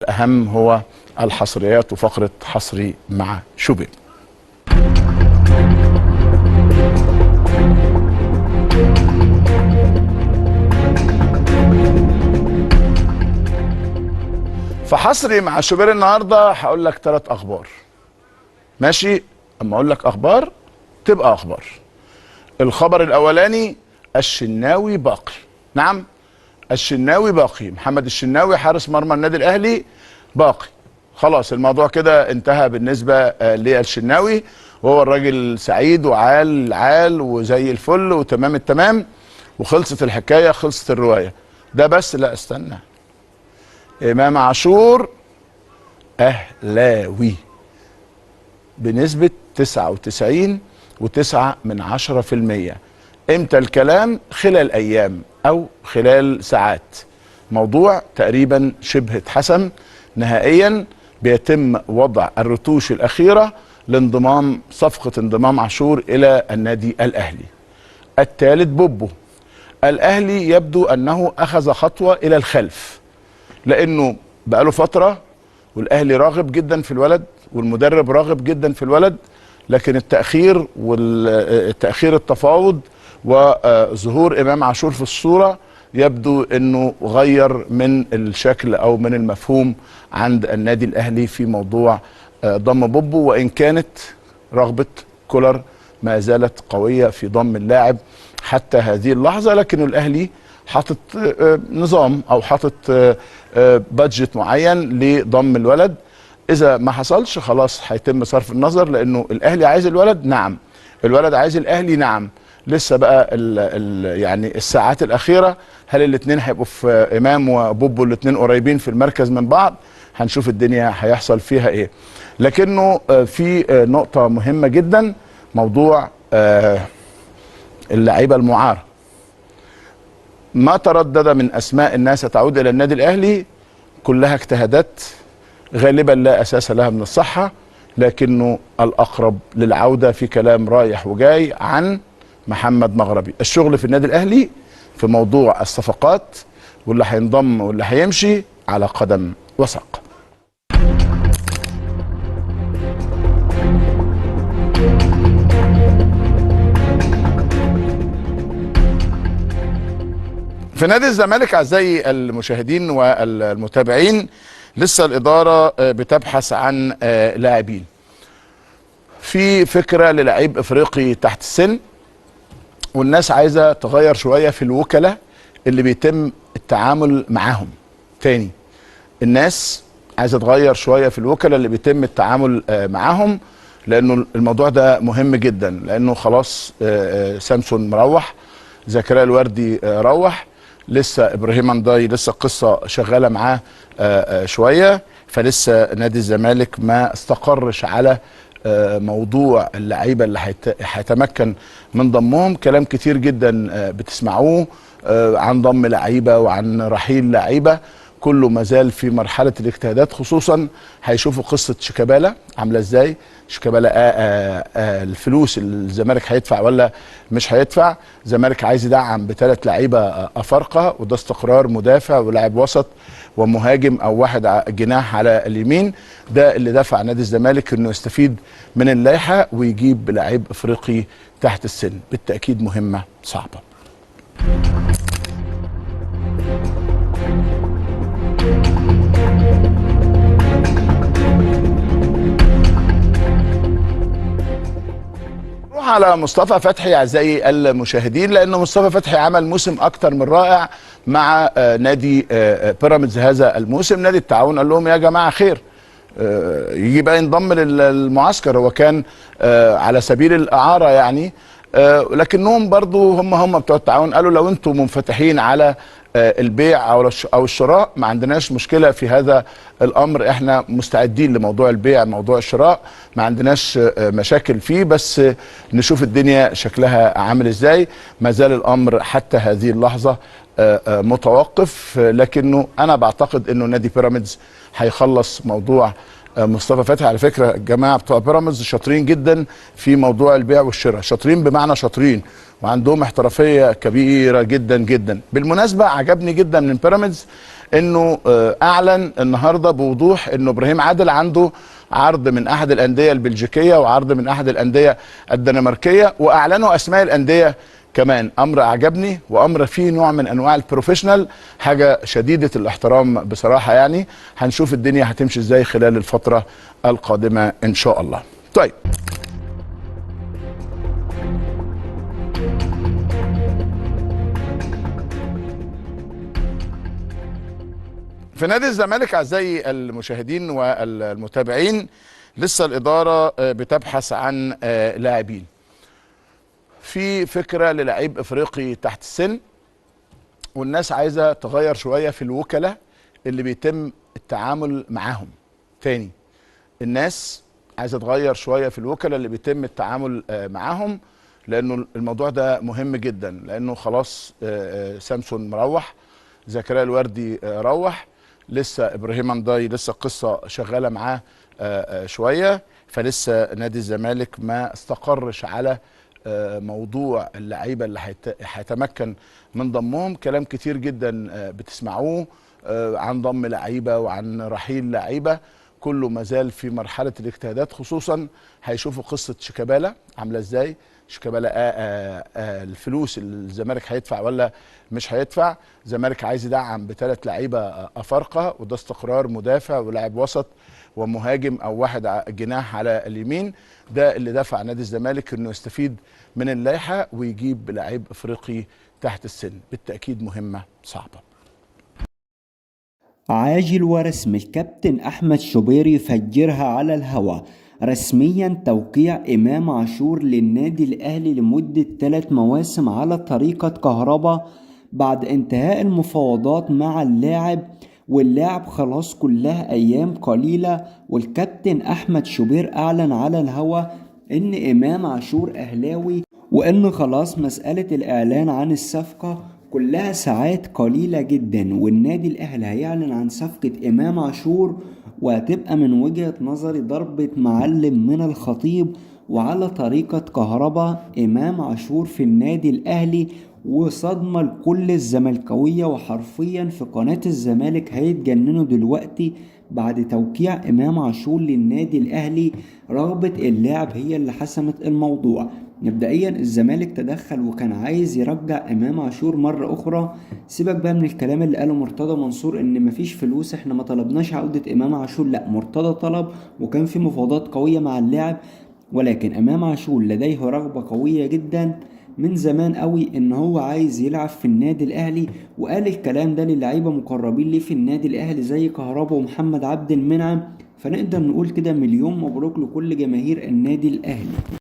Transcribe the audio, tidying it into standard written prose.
الأهم هو الحصريات وفقرة حصري مع شوبير. فحصري مع شوبير النهارده هقول لك 3 أخبار. ماشي؟ أما أقول لك أخبار تبقى أخبار. الخبر الأولاني الشناوي باقي. نعم، الشناوي باقي. محمد الشناوي حارس مرمى النادي الأهلي باقي. خلاص الموضوع كده انتهى بالنسبة للشناوي، وهو الراجل سعيد وعال وزي الفل وتمام التمام، وخلصت الحكاية، خلصت الرواية. ده بس لا استنى، إمام عاشور أهلاوي بنسبة 99.9%. امتى الكلام؟ خلال أيام أو خلال ساعات. موضوع تقريبا شبه اتحسم نهائيا، بيتم وضع الرتوش الأخيرة لانضمام صفقة انضمام عاشور إلى النادي الأهلي. الثالث بوبو. الأهلي يبدو أنه أخذ خطوة إلى الخلف، لأنه بقاله فترة والأهلي راغب جدا في الولد والمدرب راغب جدا في الولد، لكن التأخير والتأخير التفاوض وظهور إمام عاشور في الصورة يبدو أنه غير من الشكل أو من المفهوم عند النادي الأهلي في موضوع ضم بوبو، وإن كانت رغبة كولر ما زالت قوية في ضم اللاعب حتى هذه اللحظة، لكن الأهلي حاطط نظام أو حاطط بادجت معين لضم الولد. إذا ما حصلش خلاص هيتم صرف النظر، لأنه الأهلي عايز الولد، نعم، الولد عايز الأهلي، نعم. لسه بقى يعني الساعات الأخيرة، هل الاثنين هيبقوا في إمام وبوبو الاثنين قريبين في المركز من بعض؟ هنشوف الدنيا هيحصل فيها إيه. لكنه في نقطة مهمة جدا، موضوع اللعيبة المعارة. ما تردد من أسماء الناس تعود إلى النادي الأهلي كلها اجتهادات غالبا لا أساس لها من الصحة، لكنه الأقرب للعودة في كلام رايح وجاي عن محمد مغربي. الشغل في النادي الأهلي في موضوع الصفقات واللي هينضم واللي هيمشي على قدم وساق. في نادي الزمالك أعزائي المشاهدين والمتابعين، لسه الإدارة بتبحث عن لاعبين. في فكرة للاعب إفريقي تحت السن، والناس عايزة تغير شوية في الوكلاء اللي بيتم التعامل معاهم. تاني، الناس عايزة تغير شوية في الوكلاء اللي بيتم التعامل معاهم، لأنه الموضوع ده مهم جدا، لأنه خلاص سامسون مروح، زكريا الوردي روح، لسه إبراهيم انداي لسه القصة شغالة معاه شوية، فلسه نادي الزمالك ما استقرش على موضوع اللعيبه اللي هيتمكن من ضمهم. كلام كتير جدا بتسمعوه عن ضم لعيبه وعن رحيل لعيبه، كله مازال في مرحله الاجتهادات. خصوصا هيشوفوا قصه شيكابالا عامله ازاي. شيكابالا الفلوس الزمالك هيدفع ولا مش هيدفع؟ الزمالك عايز يدعم ب3 لعيبه افارقه، وده استقرار مدافع ولاعب وسط ومهاجم او واحد جناح على اليمين. ده اللي دفع نادي الزمالك انه يستفيد من اللائحه ويجيب لاعب افريقي تحت السن. بالتاكيد مهمه صعبه. نروح على مصطفى فتحي اعزائي المشاهدين، لانه مصطفى فتحي عمل موسم اكتر من رائع مع نادي بيراميدز هذا الموسم. نادي التعاون قال لهم يا جماعه خير، يجي بقى ينضم للمعسكر. هو كان على سبيل الاعاره يعني، لكنهم برضو هم بتوع التعاون قالوا لو انتم منفتحين على البيع او الشراء ما عندناش مشكله في هذا الامر، احنا مستعدين لموضوع البيع، موضوع الشراء ما عندناش مشاكل فيه، بس نشوف الدنيا شكلها عامل ازاي. ما زال الامر حتى هذه اللحظه متوقف، لكنه انا بعتقد انه نادي بيراميدز هيخلص موضوع مصطفى فتحي. على فكره الجماعه بتوع بيراميدز شاطرين جدا في موضوع البيع والشراء، شاطرين بمعنى شاطرين، وعندهم احترافيه كبيره جدا جدا. بالمناسبه عجبني جدا من بيراميدز انه اعلن النهارده بوضوح انه ابراهيم عادل عنده عرض من احد الانديه البلجيكيه وعرض من احد الانديه الدنماركيه، واعلنوا اسماء الانديه كمان. امر اعجبني وامر فيه نوع من انواع البروفيشنال، حاجه شديده الاحترام بصراحه. يعني هنشوف الدنيا هتمشي ازاي خلال الفتره القادمه ان شاء الله. طيب، في نادي الزمالك اعزائي المشاهدين والمتابعين، لسه الاداره بتبحث عن لاعبين. في فكره للاعيب افريقي تحت السن، والناس عايزه تغير شويه في الوكلاء اللي بيتم التعامل معاهم. تاني، الناس عايزه تغير شويه في الوكلاء اللي بيتم التعامل معاهم، لانه الموضوع ده مهم جدا. لانه خلاص سامسون مروح، زكريا الوردي روح، لسه ابراهيم انداي لسه القصه شغاله معاه شويه، فلسه نادي الزمالك ما استقرش على موضوع اللعيبه اللي هيتمكن من ضمهم. كلام كتير جدا بتسمعوه عن ضم لعيبه وعن رحيل لعيبه، كله مازال في مرحله الاجتهادات. خصوصا هيشوفوا قصه شيكابالا عامله ازاي. شيكابالا الفلوس اللي الزمالك هيدفع ولا مش هيدفع. الزمالك عايز يدعم بثلاث لعيبه افارقه، وده استقرار مدافع ولاعب وسط ومهاجم او واحد جناح على اليمين. ده اللي دفع نادي الزمالك انه يستفيد من اللائحه ويجيب لعيب افريقي تحت السن. بالتاكيد مهمه صعبه. عاجل ورسمي، الكابتن أحمد شوبير يفجرها على الهوا رسميا. توقيع إمام عاشور للنادي الأهلي لمدة 3 مواسم على طريقة كهربا بعد انتهاء المفاوضات مع اللاعب، واللاعب خلاص كلها أيام قليلة. والكابتن أحمد شوبير أعلن على الهوا إن إمام عاشور أهلاوي، وإن خلاص مسألة الإعلان عن الصفقة كلها ساعات قليلة جدا، والنادي الأهلي هيعلن عن صفقة إمام عاشور، وهتبقى من وجهة نظري ضربة معلم من الخطيب. وعلى طريقة كهربا إمام عاشور في النادي الأهلي، وصدمة لكل الزملكاوية، وحرفيا في قناة الزمالك هيتجننوا دلوقتي بعد توقيع إمام عاشور للنادي الأهلي. رغبة اللاعب هي اللي حسمت الموضوع. مبدئيا الزمالك تدخل وكان عايز يرجع إمام عاشور مرة أخرى. سيبك بقى من الكلام اللي قاله مرتضى منصور إن مفيش فلوس، احنا ما طلبناش عودة إمام عاشور. لا، مرتضى طلب وكان في مفاوضات قوية مع اللاعب، ولكن إمام عاشور لديه رغبة قوية جدا من زمان قوي ان هو عايز يلعب في النادي الاهلي. وقال الكلام ده للعيبه مقربين ليه في النادي الاهلي زي كهربا ومحمد عبد المنعم. فنقدر نقول كده مليون مبروك لكل جماهير النادي الاهلي.